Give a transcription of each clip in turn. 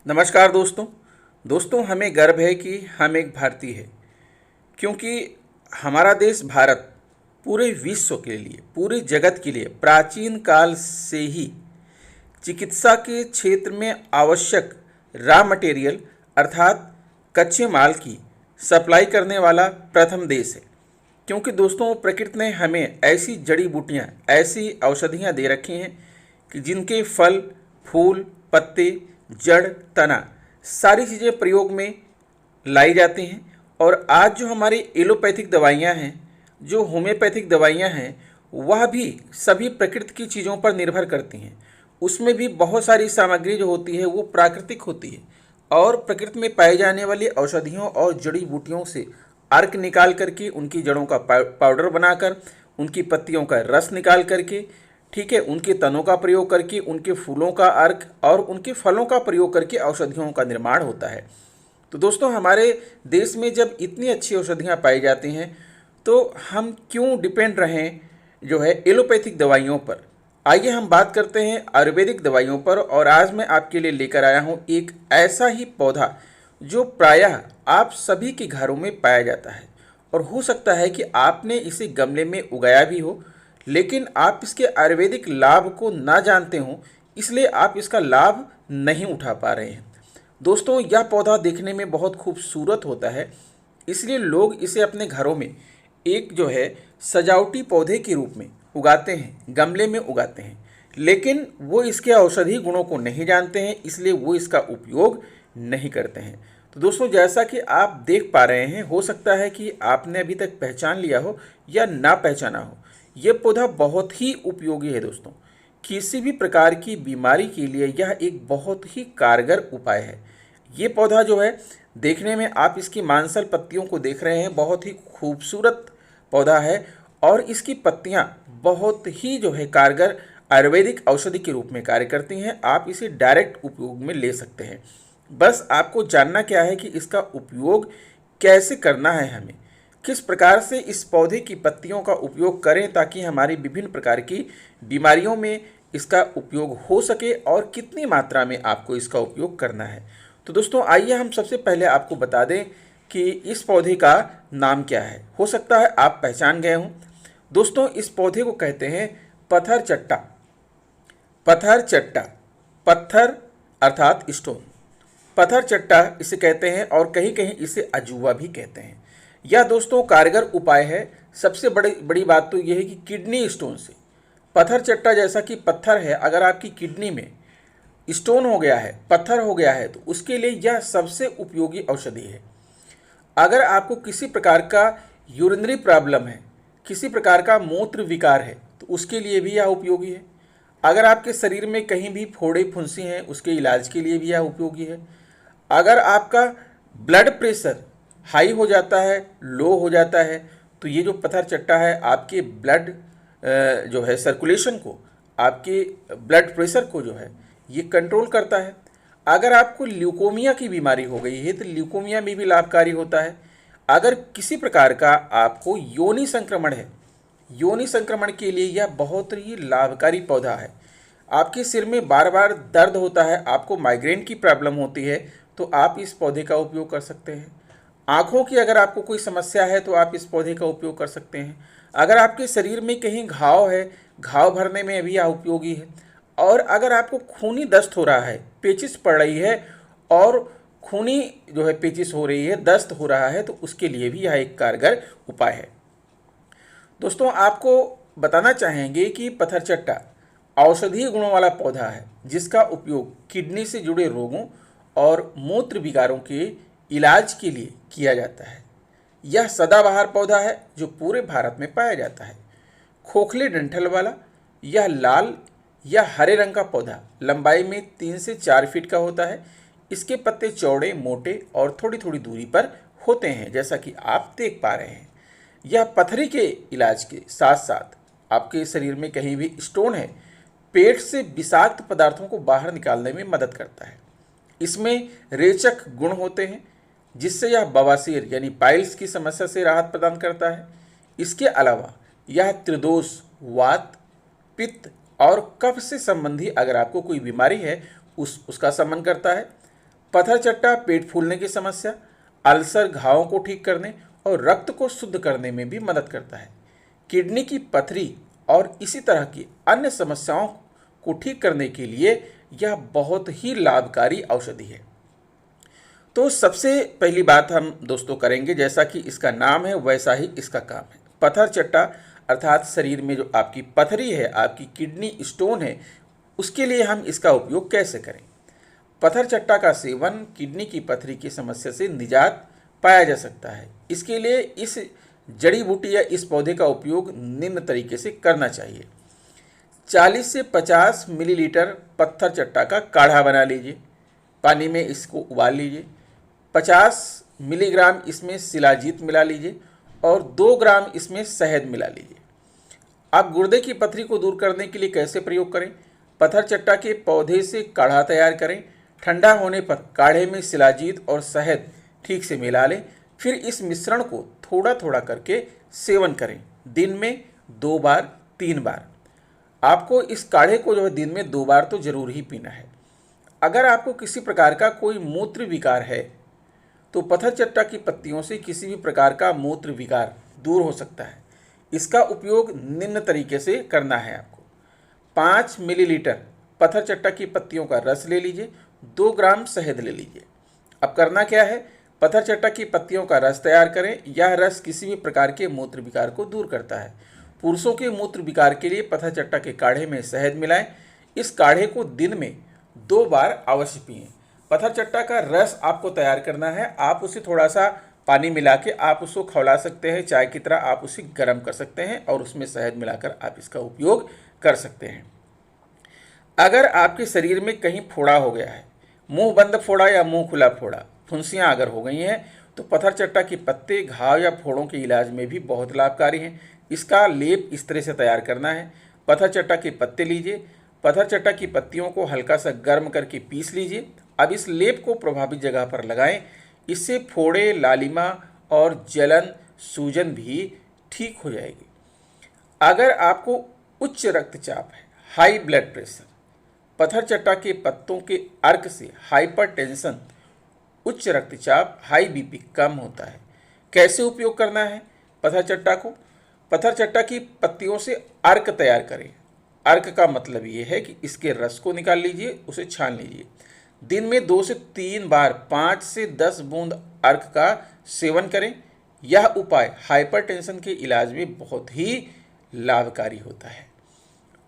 नमस्कार दोस्तों हमें गर्व है कि हम एक भारतीय हैं, क्योंकि हमारा देश भारत पूरे विश्व के लिए, पूरे जगत के लिए प्राचीन काल से ही चिकित्सा के क्षेत्र में आवश्यक रॉ मटेरियल अर्थात कच्चे माल की सप्लाई करने वाला प्रथम देश है। क्योंकि दोस्तों प्रकृति ने हमें ऐसी जड़ी बूटियाँ, ऐसी औषधियाँ दे रखी हैं कि जिनके फल, फूल, पत्ते, जड़, तना सारी चीज़ें प्रयोग में लाई जाती हैं। और आज जो हमारी एलोपैथिक दवाइयाँ हैं, जो होम्योपैथिक दवाइयाँ हैं, वह भी सभी प्रकृति की चीज़ों पर निर्भर करती हैं। उसमें भी बहुत सारी सामग्री जो होती है वो प्राकृतिक होती है और प्रकृति में पाई जाने वाली औषधियों और जड़ी बूटियों से अर्क निकाल करके, उनकी जड़ों का पाउडर बनाकर, उनकी पत्तियों का रस निकाल करके, ठीक है, उनके तनों का प्रयोग करके, उनके फूलों का अर्क और उनके फलों का प्रयोग करके औषधियों का निर्माण होता है। तो दोस्तों हमारे देश में जब इतनी अच्छी औषधियाँ पाई जाती हैं तो हम क्यों डिपेंड रहें जो है एलोपैथिक दवाइयों पर। आइए हम बात करते हैं आयुर्वेदिक दवाइयों पर। और आज मैं आपके लिए लेकर आया हूँ एक ऐसा ही पौधा जो प्रायः आप सभी के घरों में पाया जाता है। और हो सकता है कि आपने इसे गमले में उगाया भी हो, लेकिन आप इसके आयुर्वेदिक लाभ को ना जानते हो, इसलिए आप इसका लाभ नहीं उठा पा रहे हैं। दोस्तों यह पौधा देखने में बहुत खूबसूरत होता है, इसलिए लोग इसे अपने घरों में एक जो है सजावटी पौधे के रूप में उगाते हैं, गमले में उगाते हैं। लेकिन वो इसके औषधि गुणों को नहीं जानते हैं, इसलिए वो इसका उपयोग नहीं करते हैं। तो दोस्तों जैसा कि आप देख पा रहे हैं, हो सकता है कि आपने अभी तक पहचान लिया हो या ना पहचाना हो, ये पौधा बहुत ही उपयोगी है। दोस्तों किसी भी प्रकार की बीमारी के लिए यह एक बहुत ही कारगर उपाय है। ये पौधा जो है देखने में, आप इसकी मांसल पत्तियों को देख रहे हैं, बहुत ही खूबसूरत पौधा है और इसकी पत्तियां बहुत ही जो है कारगर आयुर्वेदिक औषधि के रूप में कार्य करती हैं। आप इसे डायरेक्ट उपयोग में ले सकते हैं। बस आपको जानना क्या है कि इसका उपयोग कैसे करना है, हमें किस प्रकार से इस पौधे की पत्तियों का उपयोग करें ताकि हमारी विभिन्न प्रकार की बीमारियों में इसका उपयोग हो सके और कितनी मात्रा में आपको इसका उपयोग करना है। तो दोस्तों आइए हम सबसे पहले आपको बता दें कि इस पौधे का नाम क्या है। हो सकता है आप पहचान गए हों। दोस्तों इस पौधे को कहते हैं पत्थर चट्टा। पत्थर चट्टा, पत्थर अर्थात स्टोन, पत्थर चट्टा इसे कहते हैं और कहीं कहीं इसे अजूबा भी कहते हैं। यह दोस्तों कारगर उपाय है। सबसे बड़ी बात तो यह है कि किडनी स्टोन से, पत्थर चट्टा जैसा कि पत्थर है, अगर आपकी किडनी में स्टोन हो गया है, पत्थर हो गया है, तो उसके लिए यह सबसे उपयोगी औषधि है। अगर आपको किसी प्रकार का यूरिनरी प्रॉब्लम है, किसी प्रकार का मूत्र विकार है, तो उसके लिए भी यह उपयोगी है। अगर आपके शरीर में कहीं भी फोड़े फुंसी हैं, उसके इलाज के लिए भी यह उपयोगी है। अगर आपका ब्लड प्रेशर हाई हो जाता है, लो हो जाता है, तो ये जो पत्थर चट्टा है आपके ब्लड जो है सर्कुलेशन को, आपके ब्लड प्रेशर को जो है ये कंट्रोल करता है। अगर आपको ल्यूकोमिया की बीमारी हो गई है तो ल्यूकोमिया में भी लाभकारी होता है। अगर किसी प्रकार का आपको योनि संक्रमण है, योनि संक्रमण के लिए यह बहुत ही लाभकारी पौधा है। आपके सिर में बार बार दर्द होता है, आपको माइग्रेन की प्रॉब्लम होती है, तो आप इस पौधे का उपयोग कर सकते हैं। आँखों की अगर आपको कोई समस्या है तो आप इस पौधे का उपयोग कर सकते हैं। अगर आपके शरीर में कहीं घाव है, घाव भरने में भी यह उपयोगी है। और अगर आपको खूनी दस्त हो रहा है, पेचिश पड़ रही है और खूनी जो है पेचिश हो रही है, दस्त हो रहा है, तो उसके लिए भी यह एक कारगर उपाय है। दोस्तों आपको बताना चाहेंगे कि पत्थर चट्टा औषधीय गुणों वाला पौधा है, जिसका उपयोग किडनी से जुड़े रोगों और मूत्र विकारों के इलाज के लिए किया जाता है। यह सदाबहार पौधा है जो पूरे भारत में पाया जाता है। खोखले डंठल वाला यह लाल या हरे रंग का पौधा लंबाई में 3 से 4 फीट का होता है। इसके पत्ते चौड़े, मोटे और थोड़ी थोड़ी दूरी पर होते हैं, जैसा कि आप देख पा रहे हैं। यह पथरी के इलाज के साथ साथ आपके शरीर में कहीं भी स्टोन है, पेट से विषाक्त पदार्थों को बाहर निकालने में मदद करता है। इसमें रेचक गुण होते हैं, जिससे यह बवासीर यानी पाइल्स की समस्या से राहत प्रदान करता है। इसके अलावा यह त्रिदोष, वात, पित्त और कफ से संबंधी अगर आपको कोई बीमारी है उसका शमन करता है। पत्थर चट्टा पेट फूलने की समस्या, अल्सर, घावों को ठीक करने और रक्त को शुद्ध करने में भी मदद करता है। किडनी की पथरी और इसी तरह की अन्य समस्याओं को ठीक करने के लिए यह बहुत ही लाभकारी औषधि है। तो सबसे पहली बात हम दोस्तों करेंगे, जैसा कि इसका नाम है वैसा ही इसका काम है। पत्थर चट्टा अर्थात शरीर में जो आपकी पथरी है, आपकी किडनी स्टोन है, उसके लिए हम इसका उपयोग कैसे करें। पत्थर चट्टा का सेवन किडनी की पथरी की समस्या से निजात पाया जा सकता है। इसके लिए इस जड़ी बूटी या इस पौधे का उपयोग निम्न तरीके से करना चाहिए। 40 से 50 मिलीलीटर पत्थर चट्टा का काढ़ा बना लीजिए, पानी में इसको उबाल लीजिए। 50 मिलीग्राम इसमें शिलाजीत मिला लीजिए और 2 ग्राम इसमें शहद मिला लीजिए। आप गुर्दे की पथरी को दूर करने के लिए कैसे प्रयोग करें। पत्थर चट्टा के पौधे से काढ़ा तैयार करें। ठंडा होने पर काढ़े में शिलाजीत और शहद ठीक से मिला लें। फिर इस मिश्रण को थोड़ा थोड़ा करके सेवन करें, दिन में 2 बार 3 बार। आपको इस काढ़े को जो है दिन में 2 बार तो जरूर ही पीना है। अगर आपको किसी प्रकार का कोई मूत्र विकार है तो पत्थर चट्टा की पत्तियों से किसी भी प्रकार का मूत्र विकार दूर हो सकता है। इसका उपयोग निम्न तरीके से करना है आपको। 5 मिलीलीटर पत्थर चट्टा की पत्तियों का रस ले लीजिए, 2 ग्राम शहद ले लीजिए। अब करना क्या है, पत्थर चट्टा की पत्तियों का रस तैयार करें। यह रस किसी भी प्रकार के मूत्र विकार को दूर करता है। पुरुषों के मूत्र विकार के लिए पत्थर चट्टा के काढ़े में शहद मिलाएं। इस काढ़े को दिन में 2 बार अवश्य पिएं। पत्थर चट्टा का रस आपको तैयार करना है। आप उसे थोड़ा सा पानी मिला के आप उसको खौला सकते हैं, चाय की तरह आप उसे गर्म कर सकते हैं और उसमें शहद मिलाकर आप इसका उपयोग कर सकते हैं। अगर आपके शरीर में कहीं फोड़ा हो गया है, मुंह बंद फोड़ा या मुंह खुला फोड़ा, फुंसियाँ अगर हो गई हैं, तो पत्थर चट्टा के पत्ते घाव या फोड़ों के इलाज में भी बहुत लाभकारी हैं। इसका लेप इस तरह से तैयार करना है। पत्थर चट्टा के पत्ते लीजिए, पत्थर चट्टा की पत्तियों को हल्का सा गर्म करके पीस लीजिए। अब इस लेप को प्रभावित जगह पर लगाएं। इससे फोड़े, लालिमा और जलन, सूजन भी ठीक हो जाएगी। अगर आपको उच्च रक्तचाप है, हाई ब्लड प्रेशर, पत्थर चट्टा के पत्तों के अर्क से हाइपरटेंशन, उच्च रक्तचाप, हाई बीपी कम होता है। कैसे उपयोग करना है पत्थर चट्टा को। पत्थर चट्टा की पत्तियों से अर्क तैयार करें। अर्क का मतलब ये है कि इसके रस को निकाल लीजिए, उसे छान लीजिए। दिन में 2 से 3 बार 5 से 10 बूंद अर्क का सेवन करें। यह उपाय हाइपरटेंशन के इलाज में बहुत ही लाभकारी होता है।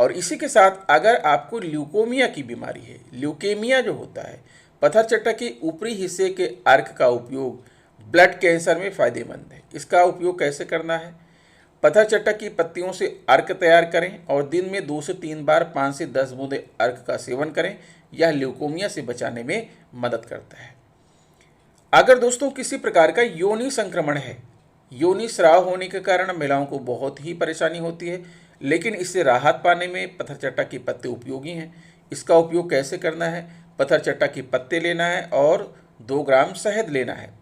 और इसी के साथ अगर आपको ल्यूकोमिया की बीमारी है, ल्यूकेमिया जो होता है, पत्थर चट्टा के ऊपरी हिस्से के अर्क का उपयोग ब्लड कैंसर में फ़ायदेमंद है। इसका उपयोग कैसे करना है, पत्थर चट्टा की पत्तियों से अर्क तैयार करें और दिन में 2 से 3 बार 5 से 10 बूंदे अर्क का सेवन करें। यह ल्यूकोमिया से बचाने में मदद करता है। अगर दोस्तों किसी प्रकार का योनि संक्रमण है, योनि स्राव होने के कारण महिलाओं को बहुत ही परेशानी होती है, लेकिन इससे राहत पाने में पत्थर चट्टा के पत्ते उपयोगी हैं। इसका उपयोग कैसे करना है, पत्थर चट्टा के पत्ते लेना है और 2 ग्राम शहद लेना है।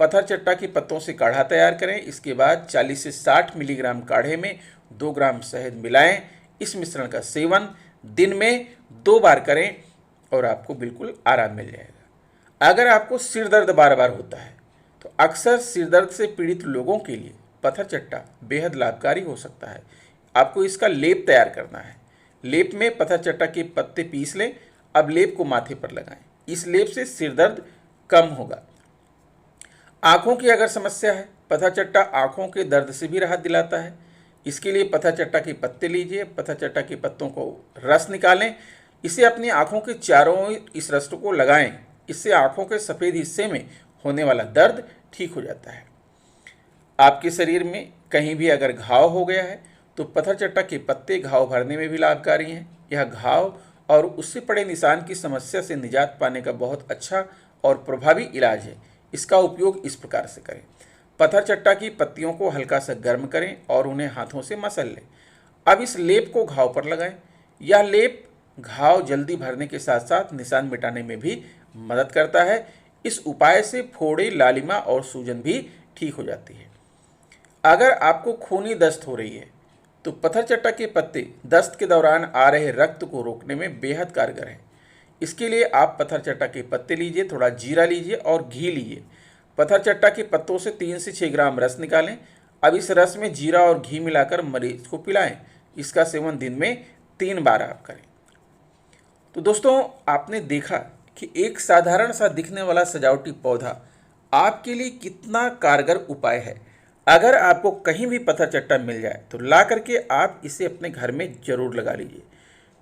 पत्थर चट्टा के पत्तों से काढ़ा तैयार करें। इसके बाद 40 से 60 मिलीग्राम काढ़े में 2 ग्राम शहद मिलाएं। इस मिश्रण का सेवन दिन में 2 बार करें और आपको बिल्कुल आराम मिल जाएगा। अगर आपको सिर दर्द बार बार होता है तो अक्सर सिर दर्द से पीड़ित लोगों के लिए पत्थर चट्टा बेहद लाभकारी हो सकता है। आपको इसका लेप तैयार करना है। लेप में पत्थर चट्टा के पत्ते पीस लें। अब लेप को माथे पर लगाएं। इस लेप से सिर दर्द कम होगा। आँखों की अगर समस्या है, पत्थर चट्टा आँखों के दर्द से भी राहत दिलाता है। इसके लिए पत्थर चट्टा के पत्ते लीजिए, पत्थर चट्टा के पत्तों को रस निकालें, इसे अपनी आँखों के चारों ओर इस रस को लगाएं। इससे आँखों के सफ़ेद हिस्से में होने वाला दर्द ठीक हो जाता है। आपके शरीर में कहीं भी अगर घाव हो गया है तो पत्थर चट्टा के पत्ते घाव भरने में भी लाभकारी हैं। यह घाव और उससे पड़े निशान की समस्या से निजात पाने का बहुत अच्छा और प्रभावी इलाज है। इसका उपयोग इस प्रकार से करें। पत्थर चट्टा की पत्तियों को हल्का सा गर्म करें और उन्हें हाथों से मसल लें। अब इस लेप को घाव पर लगाएं। यह लेप घाव जल्दी भरने के साथ साथ निशान मिटाने में भी मदद करता है। इस उपाय से फोड़े, लालिमा और सूजन भी ठीक हो जाती है। अगर आपको खूनी दस्त हो रही है तो पत्थर चट्टा के पत्ते दस्त के दौरान आ रहे रक्त को रोकने में बेहद कारगर हैं। इसके लिए आप पत्थर चट्टा के पत्ते लीजिए, थोड़ा जीरा लीजिए और घी लीजिए। पत्थर चट्टा के पत्तों से 3 से 6 ग्राम रस निकालें। अब इस रस में जीरा और घी मिलाकर मरीज को पिलाएं। इसका सेवन दिन में 3 बार आप करें। तो दोस्तों, आपने देखा कि एक साधारण सा दिखने वाला सजावटी पौधा आपके लिए कितना कारगर उपाय है। अगर आपको कहीं भी पत्थर चट्टा मिल जाए तो ला करके आप इसे अपने घर में ज़रूर लगा लीजिए,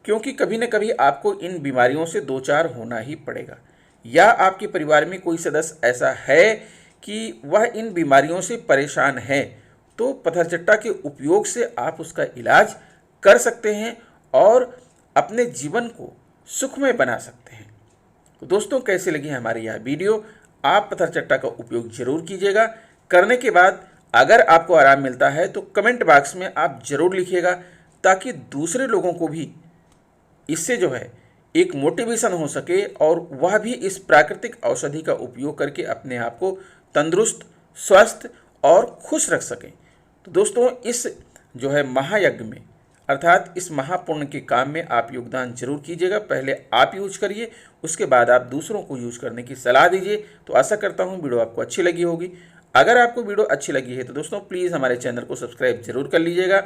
क्योंकि कभी न कभी आपको इन बीमारियों से दो चार होना ही पड़ेगा। या आपके परिवार में कोई सदस्य ऐसा है कि वह इन बीमारियों से परेशान है, तो पत्थर चट्टा के उपयोग से आप उसका इलाज कर सकते हैं और अपने जीवन को सुखमय बना सकते हैं। तो दोस्तों, कैसे लगी हमारी यह वीडियो? आप पत्थर चट्टा का उपयोग जरूर कीजिएगा। करने के बाद अगर आपको आराम मिलता है तो कमेंट बॉक्स में आप जरूर लिखिएगा, ताकि दूसरे लोगों को भी इससे जो है एक मोटिवेशन हो सके और वह भी इस प्राकृतिक औषधि का उपयोग करके अपने आप को तंदुरुस्त, स्वस्थ और खुश रख सकें। तो दोस्तों, इस जो है महायज्ञ में अर्थात इस महापुण्य के काम में आप योगदान जरूर कीजिएगा। पहले आप यूज करिए, उसके बाद आप दूसरों को यूज करने की सलाह दीजिए। तो आशा करता हूँ वीडियो आपको अच्छी लगी होगी। अगर आपको वीडियो अच्छी लगी है तो दोस्तों प्लीज़ हमारे चैनल को सब्सक्राइब जरूर कर लीजिएगा।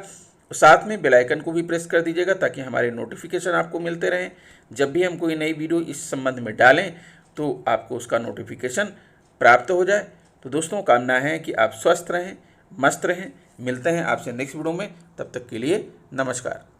साथ में बेल आइकन को भी प्रेस कर दीजिएगा, ताकि हमारे नोटिफिकेशन आपको मिलते रहें। जब भी हम कोई नई वीडियो इस संबंध में डालें तो आपको उसका नोटिफिकेशन प्राप्त हो जाए। तो दोस्तों, कामना है कि आप स्वस्थ रहें, मस्त रहें। मिलते हैं आपसे नेक्स्ट वीडियो में, तब तक के लिए नमस्कार।